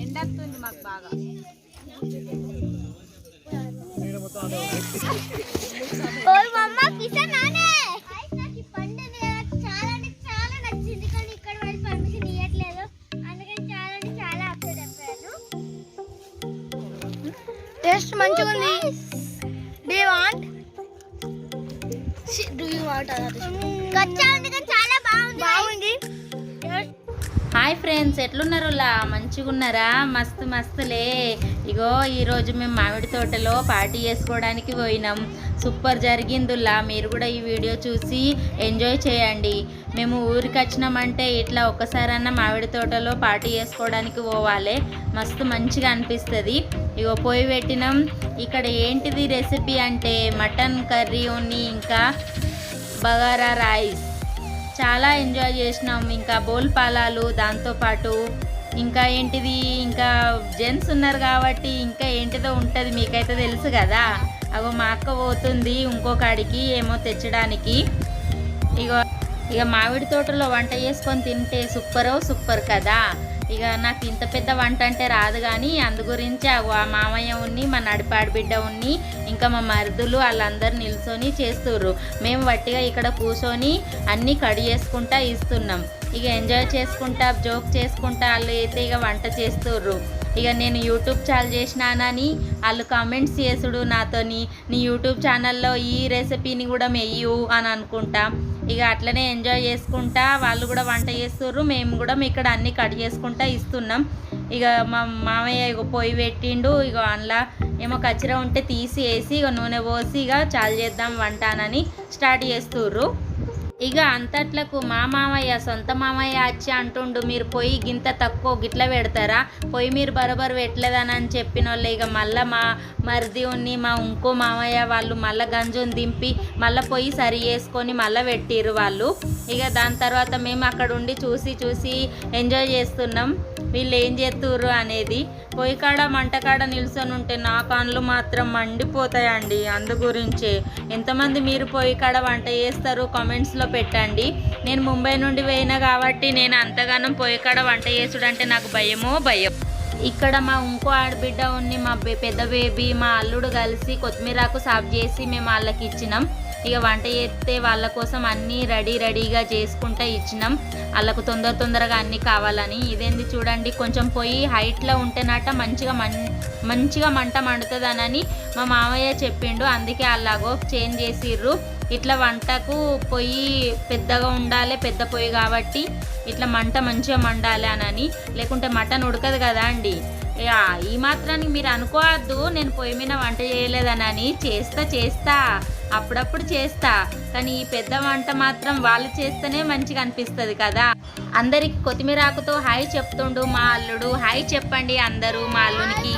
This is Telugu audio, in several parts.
ఎండొస్తుంది మాకు బాగా. టేస్ట్ మంచిగా ఉంది. Do you want? Do you want? కచ్చా ఉంది కానీ చాలా బాగుంది. హాయ్ ఫ్రెండ్స్, ఎట్లున్నారులా? మంచిగా ఉన్నారా? మస్తు మస్తులే. ఇగో ఈరోజు మేము మామిడి తోటలో పార్టీ చేసుకోవడానికి పోయినాం. సూపర్ జరిగిందిలా. మీరు కూడా ఈ వీడియో చూసి ఎంజాయ్ చేయండి. మేము ఊరికి వచ్చినామంటే ఇట్లా ఒక్కసారన్నా మామిడి తోటలో పార్టీ చేసుకోవడానికి పోవాలి. మస్తు మంచిగా అనిపిస్తుంది. ఇగో పొయ్యి పెట్టినాం. ఇక్కడ ఏంటిది రెసిపీ అంటే మటన్ కర్రీ ఉన్ని ఇంకా బగారా రైస్. చాలా ఎంజాయ్ చేసినాం. ఇంకా బోల్ పాలాలు, దాంతోపాటు ఇంకా ఏంటిది, ఇంకా జెంట్స్ ఉన్నారు కాబట్టి ఇంకా ఏంటిదో ఉంటుంది, మీకైతే తెలుసు కదా. అగో మా అక్క పోతుంది ఇంకొకడికి ఏమో తెచ్చడానికి. ఇక మామిడి తోటలో వంట చేసుకొని తింటే సూపర్ కదా. ఇక నాకు ఇంత పెద్ద వంట అంటే రాదు, కానీ అందు గురించి ఆ మామయ్య ఉన్ని, మా నడిపాడి బిడ్డ ఉన్ని, ఇంకా మా మరుదులు వాళ్ళందరూ నిల్చొని చేస్తుర్రు. మేము వట్టిగా ఇక్కడ కూర్చొని అన్నీ కడి చేసుకుంటా ఇస్తున్నాం. ఇక ఎంజాయ్ చేసుకుంటా జోక్ చేసుకుంటా వాళ్ళు అయితే ఇక వంట చేస్తుర్రు. ఇక నేను యూట్యూబ్ ఛానల్ చేసినానని వాళ్ళు కామెంట్స్ చేసుడు నాతోని, నీ యూట్యూబ్ ఛానల్లో ఈ రెసిపీని కూడా మెయ్యు అని అనుకుంటా. ఇక అట్లనే ఎంజాయ్ చేసుకుంటా వాళ్ళు కూడా వంట చేస్తుర్రు, మేము కూడా ఇక్కడ అన్నీ కట్ చేసుకుంటా ఇస్తున్నాం. ఇక మా మామయ్య ఇక పొయ్యి పెట్టిండు. ఇక అందులో ఏమో కచ్చిర ఉంటే తీసి వేసి ఇక నూనె పోసి ఇక చాలు చేద్దాం వంట అని స్టార్ట్ చేస్తుర్రు. ఇక అంతట్లకు మా మామయ్య, సొంత మామయ్య వచ్చి అంటుండు, మీరు పొయ్యి గింత తక్కువ గిట్ల పెడతారా, పొయ్యి మీరు బరోబరు పెట్టలేదని చెప్పిన వాళ్ళు. ఇక మళ్ళీ మా మరిది ఉన్ని, మా ఇంకో మామయ్య వాళ్ళు మళ్ళీ గంజుని దింపి మళ్ళీ పొయ్యి సరి చేసుకొని మళ్ళీ పెట్టిర్రు వాళ్ళు. ఇక దాని తర్వాత మేము అక్కడ ఉండి చూసి ఎంజాయ్ చేస్తున్నాం వీళ్ళు ఏం చేస్తుర్రు అనేది. పొయ్యి కాడ మంటకాడ నిల్చొని ఉంటే నా కాళ్ళు మాత్రం మండిపోతాయండి. అందు గురించే ఎంతమంది మీరు పొయ్యి కాడ వంట చేస్తారు కామెంట్స్లో పెట్టండి. నేను ముంబై నుండి పోయినా కాబట్టి నేను అంతగానం పొయ్యి కాడ వంట చేసుడంటే నాకు భయం. ఇక్కడ మా ఇంకో ఆడబిడ్డ ఉన్ని, మా పెద్ద బేబీ, మా అల్లుడు కలిసి కొత్తిమీరాకు సాఫ్ చేసి మేము వాళ్ళకి ఇచ్చినాం. ఇక వంట చేస్తే వాళ్ళ కోసం అన్నీ రెడీగా చేసుకుంటూ ఇచ్చినాం. వాళ్ళకు తొందరగా అన్నీ కావాలని. ఇదేంది చూడండి, కొంచెం పొయ్యి హైట్లో ఉంటేనట మంచిగా మంట మండుతుందనని మా మామయ్య చెప్పిండు. అందుకే అలాగో చేంజ్ చేసిర్రు. ఇట్లా వంటకు పొయ్యి పెద్దగా ఉండాలి, పెద్ద పొయ్యి కాబట్టి ఇట్లా మంట మంచిగా మండాలి అని, లేకుంటే మటన్ ఉడకదు కదా అండి. ఈ మాత్రానికి మీరు అనుకోవద్దు నేను పొయ్యి మీద వంట చేయలేదనని. చేస్తా అప్పుడప్పుడు చేస్తా, కానీ ఈ పెద్ద వంట మాత్రం వాళ్ళు చేస్తేనే మంచిగా అనిపిస్తుంది కదా. అందరికి కొత్తిమీర ఆకుతో హాయ్ చెప్తుండు మా అల్లుడు. హాయ్ చెప్పండి అందరూ మా అల్లునికి.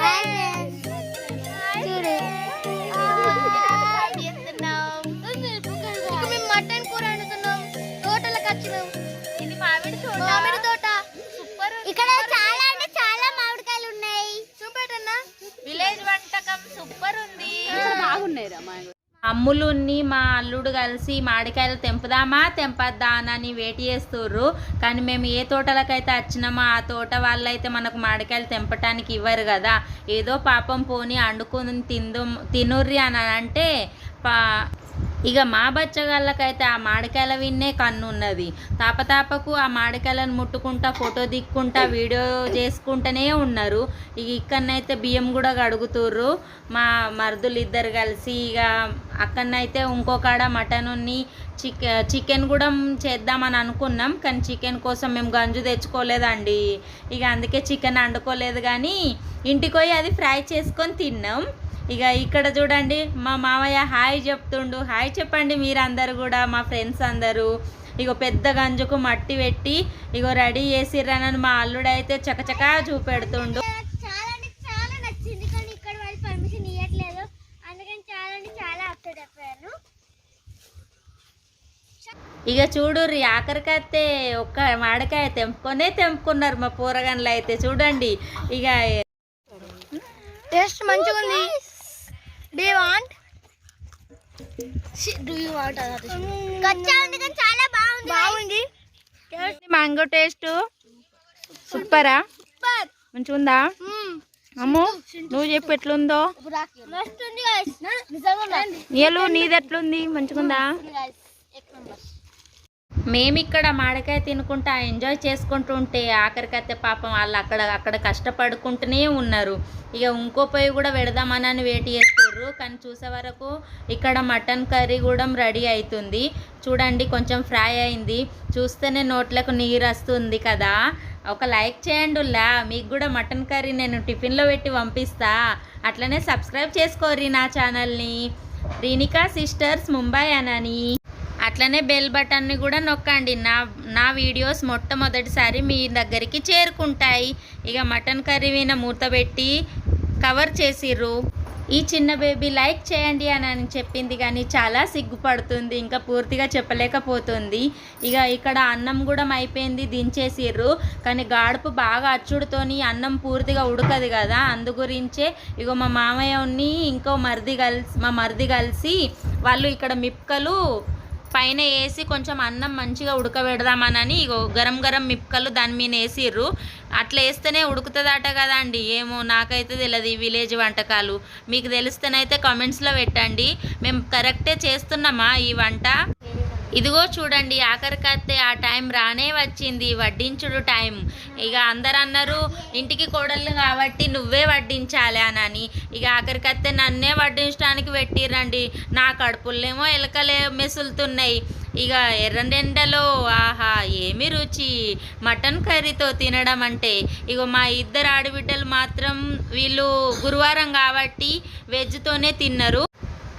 మటన్ కూర వండుతున్నాం, తోటలకు వచ్చినాం. ఇది మామిడి తోట. సూపర్. ఇక్కడ చాలా అంటే చాలా మామిడికాయలు ఉన్నాయి. చూపెట్టన్నా, విలేజ్ వంటకం సూపర్ ఉంది. బాగున్నాయి రా. అమ్ములుని మా అల్లుడు కలిసి మామిడికాయలు తెంపద్దా అని వెయిట్ చేస్తుర్రు. కానీ మేము ఏ తోటలకైతే వచ్చినామో ఆ తోట వాళ్ళైతే మనకు మామిడికాయలు తెంపటానికి ఇవ్వరు కదా. ఏదో పాపం పోని అండుకుని తినుర్రి అని అంటే ఇక మా బచ్చగాళ్ళకైతే ఆ మామిడికాయల విన్నే కన్ను ఉన్నది. తాపకు ఆ మామిడికాయలను ముట్టుకుంటా, ఫోటో దిక్కుంటా, వీడియో చేసుకుంటూనే ఉన్నారు. ఇక ఇక్కడనైతే బియ్యం కూడా కడుగుతుర్రు మా మరుదులు ఇద్దరు కలిసి. ఇక అక్కడనైతే ఇంకొకడ మటన్ ఉన్ని చికెన్ కూడా చేద్దామని అనుకున్నాం, కానీ చికెన్ కోసం మేము గంజు తెచ్చుకోలేదండి. ఇక అందుకే చికెన్ వండుకోలేదు, కానీ ఇంటికి పోయి అది ఫ్రై చేసుకొని తిన్నాం. ఇక ఇక్కడ చూడండి మా మామయ్య హాయ్ చెప్తుండు. హాయ్ చెప్పండి మీరందరూ కూడా, మా ఫ్రెండ్స్ అందరూ. ఇగో పెద్ద గంజుకు మట్టి పెట్టి ఇగో రెడీ చేసిర్రనని మా అల్లుడు అయితే చకచకా చూపెడుతుండు. చాలా నచ్చింది, కానీ ఇక్కడ వాళ్ళు పర్మిషన్ ఇవ్వట్లేదు. అందుకని చాలా అప్సెట్ అయిపోయాను. ఇక చూడుర్రి, ఆఖరికైతే ఒక్క మామిడికాయ తెంపుకున్నారు మా పోరగాన్లు అయితే. చూడండి ఇక టేస్ట్ మంచిగా ఉంది. Do you want? కచ్చా ఉంది కానీ చాలా బాగుంది. Mango taste? సూపరా? మంచిగా ఉందా? అమ్ము నువ్వు చెప్పు ఎట్లుందో. ఏలు నీది ఎట్లుంది? మంచిగుందా? మేమిక్కడ మామిడికాయ తినుకుంటా ఎంజాయ్ చేసుకుంటూ ఉంటే ఆఖరికైతే పాపం వాళ్ళు అక్కడ కష్టపడుకుంటూనే ఉన్నారు. ఇక ఇంకో పొయ్యి కూడా పెడదామని వెయిట్ చేస్తారు. కానీ చూసే వరకు ఇక్కడ మటన్ కర్రీ కూడా రెడీ అవుతుంది. చూడండి కొంచెం ఫ్రై అయింది, చూస్తేనే నోట్లకు నీరు వస్తుంది కదా. ఒక లైక్ చేయండి. మీకు కూడా మటన్ కర్రీ నేను టిఫిన్లో పెట్టి పంపిస్తా. అట్లనే సబ్స్క్రైబ్ చేసుకోర్రి నా ఛానల్ని, రీనికా సిస్టర్స్ ముంబై అని. అట్లనే బెల్ బటన్ని కూడా నొక్కండి. నా వీడియోస్ మొట్టమొదటిసారి మీ దగ్గరికి చేరుకుంటాయి. ఇక మటన్ కర్రీ మీద మూత పెట్టి కవర్ చేసిర్రు. ఈ చిన్న బేబీ లైక్ చేయండి అని చెప్పింది కానీ చాలా సిగ్గుపడుతుంది, ఇంకా పూర్తిగా చెప్పలేకపోతుంది. ఇక ఇక్కడ అన్నం కూడా అయిపోయింది, దించేసిర్రు. కానీ గాడుపు బాగా అచ్చుడుతోని అన్నం పూర్తిగా ఉడకదు కదా, అందు గురించే ఇగో మా మామయ్యని ఇంకో మా మరిది కలిసి వాళ్ళు ఇక్కడ మిప్పకలు పైన వేసి కొంచెం అన్నం మంచిగా ఉడకబెడదామని ఇగో గరం మిప్పకలు దాని మీద వేసిర్రు. అట్లా వేస్తేనే ఉడుకుతుందట కదా అండి. ఏమో నాకైతే తెలియదు ఈ విలేజ్ వంటకాలు. మీకు తెలిస్తేనైతే కామెంట్స్లో పెట్టండి. మేము కరెక్టే చేస్తున్నామా ఈ వంట? ఇదిగో చూడండి ఆఖరికైతే ఆ టైం రానే వచ్చింది, వడ్డించుడు టైం. ఇక అందరు అన్నారు ఇంటికి కోడళ్ళు కాబట్టి నువ్వే వడ్డించాలి అని. ఇక ఆఖరికైతే నన్నే వడ్డించడానికి పెట్టిరండి. నా కడుపులేమో ఎలకలే మెసులుతున్నాయి. ఇక ఎర్రనెండలో ఆహా ఏమి రుచి మటన్ కర్రీతో తినడం అంటే. ఇగో మా ఇద్దరు ఆడబిడ్డలు మాత్రం వీళ్ళు గురువారం కాబట్టి వెజ్తోనే తిన్నారు.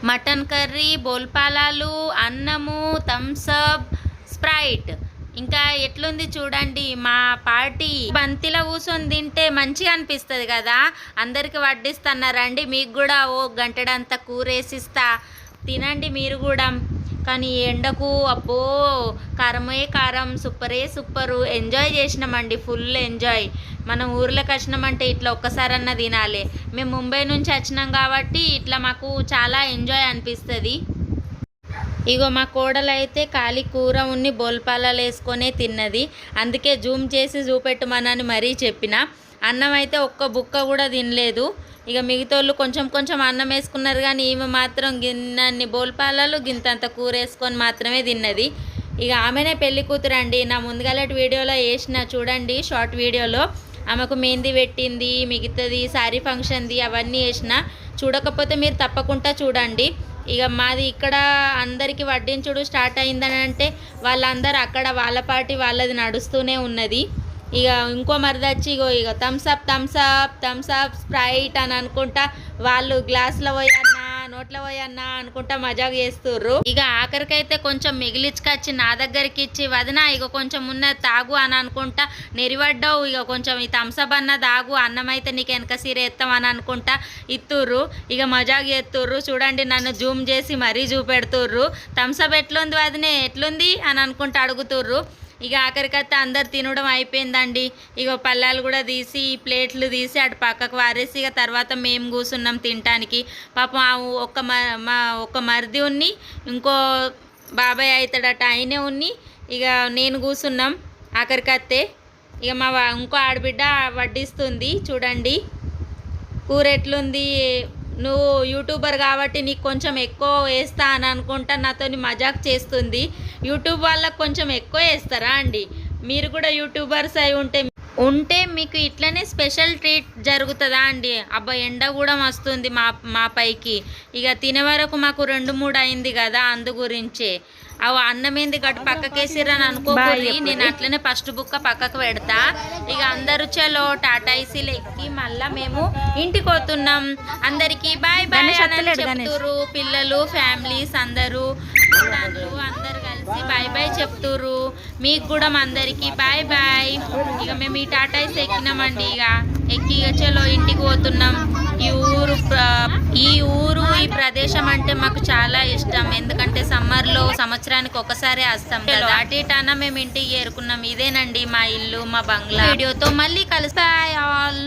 మటన్ కర్రీ, బోల్పాలాలు, అన్నము, థమ్సప్, స్ప్రైట్. ఇంకా ఎట్లుంది చూడండి మా పార్టీ. బంతిలో కూర్చొని తింటే మంచిగా అనిపిస్తుంది కదా. అందరికి వడ్డిస్తున్నారండి, మీకు కూడా ఓ గంటడంతా కూరేసిస్తా, తినండి మీరు కూడా. కానీ ఎండకు అబ్బో కారమే కారం, సూపరు. ఎంజాయ్ చేసినామండి, ఫుల్ ఎంజాయ్. మనం ఊర్లోకి వచ్చినామంటే ఇట్లా ఒక్కసారన్నా తినాలి. మేము ముంబై నుంచి వచ్చినాం కాబట్టి ఇట్లా మాకు చాలా ఎంజాయ్ అనిపిస్తుంది. ఇగో మా కోడలు అయితే ఖాళీ కూర ఉన్ని బోల్పాలాలు వేసుకొనే తిన్నది. అందుకే జూమ్ చేసి చూపెట్టమనని మరీ చెప్పిన. అన్నం అయితే ఒక్క బుక్క కూడా తినలేదు. ఇక మిగతాళ్ళు కొంచెం అన్నం వేసుకున్నారు కానీ ఈమె మాత్రం గిన్నన్ని బోల్పాలాలు గింతంత కూర వేసుకొని మాత్రమే తిన్నది. ఇక ఆమెనే పెళ్లి కూతురు అండి. నా ముందుగాలటి వీడియోలో వేసిన చూడండి, షార్ట్ వీడియోలో ఆమెకు మెహందీ పెట్టింది, మిగతాది శారీ ఫంక్షన్ది అవన్నీ వేసిన. చూడకపోతే మీరు తప్పకుండా చూడండి. ఇక మాది ఇక్కడ అందరికీ వడ్డించుడు స్టార్ట్ అయిందని అంటే వాళ్ళందరూ అక్కడ వాళ్ళ పార్టీ వాళ్ళది నడుస్తూనే ఉన్నది. ఇక ఇంకో మరిదచ్చి ఇక థమ్సప్ స్ప్రైట్ అని అనుకుంటా వాళ్ళు గ్లాసులో పోయన్నా నోట్లో పోయన్నా అనుకుంటా మజాక్ చేస్తుర్రు. ఇక ఆఖరికైతే కొంచెం మిగిలిచ్చుకొచ్చి నా దగ్గరికి ఇచ్చి వదినా ఇక కొంచెం ఉన్న తాగు అని అనుకుంటా నెరివడ్డావు, ఇక కొంచెం ఈ థమ్సప్ అన్న తాగు, అన్నం అయితే నీకు వెనక సీర ఎత్తాం అని అనుకుంటా ఇత్తుర్రు. ఇక మజాక్ చేస్తుర్రు. చూడండి నన్ను జూమ్ చేసి మరీ చూపెడుతుర్రు. థమ్సప్ ఎట్లుంది వదినే ఎట్లుంది అని అనుకుంటా అడుగుతుర్రు. ఇక ఆఖరికైతే అందరు తినడం అయిపోయిందండి. ఇక పళ్ళాలు కూడా తీసి ప్లేట్లు తీసి అటు పక్కకు వారేసి ఇక తర్వాత మేము కూర్చున్నాం తినటానికి. పాపం ఒక మరిది ఉన్ని ఇంకో బాబాయ్ అవుతాడట ఆయనే ఉన్ని ఇక నేను కూర్చున్నాం ఆఖరికైతే. ఇక మా ఇంకో ఆడబిడ్డ వడ్డిస్తుంది. చూడండి కూర ఎట్లుంది. నువ్వు యూట్యూబర్ కాబట్టి నీకు కొంచెం ఎక్కువ వేస్తా అని అనుకుంటా నాతోని మజాక్ చేస్తుంది. యూట్యూబ్ వాళ్ళకు కొంచెం ఎక్కువ వేస్తారా అండి? మీరు కూడా యూట్యూబర్స్ అయి ఉంటే మీకు ఇట్లనే స్పెషల్ ట్రీట్ జరుగుతుందా అండి? అబ్బా ఎండ కూడా వస్తుంది మా పైకి. ఇక తినే వరకు మాకు 2-3 అయింది కదా, అందు గురించే. అవి అన్నమేంది గట్టు పక్కకేసిరని అనుకోవాలి. నేను అట్లనే ఫస్ట్ బుక్క పక్కకు పెడతా. ఇక అందరు చలో టాటాయిసీలు ఎక్కి మళ్ళా మేము ఇంటికి పోతున్నాం. అందరికి బాయ్ బాయ్ చెప్తురు. పిల్లలు ఫ్యామిలీస్ అందరూ అందరు కలిసి బాయ్ బాయ్ చెప్తురు. మీకు కూడా అందరికి బాయ్ బాయ్. ఇక మేము ఈ టాటాయిస్ ఎక్కినామండి. ఇక ఎక్కి చలో ఇంటికి పోతున్నాం. ఈ ఊరు ఈ ప్రదేశం అంటే మాకు చాలా ఇష్టం. ఎందుకంటే సమ్మర్లో సంవత్సరానికి ఒకసారి వస్తాం కదా. అటు ఇటన్నా మేము ఇంటికి చేరుకున్నాం. ఇదేనండి మా ఇల్లు, మా బంగ్లా. వీడియోతో మళ్ళీ కలుస్తాయి ఆల్.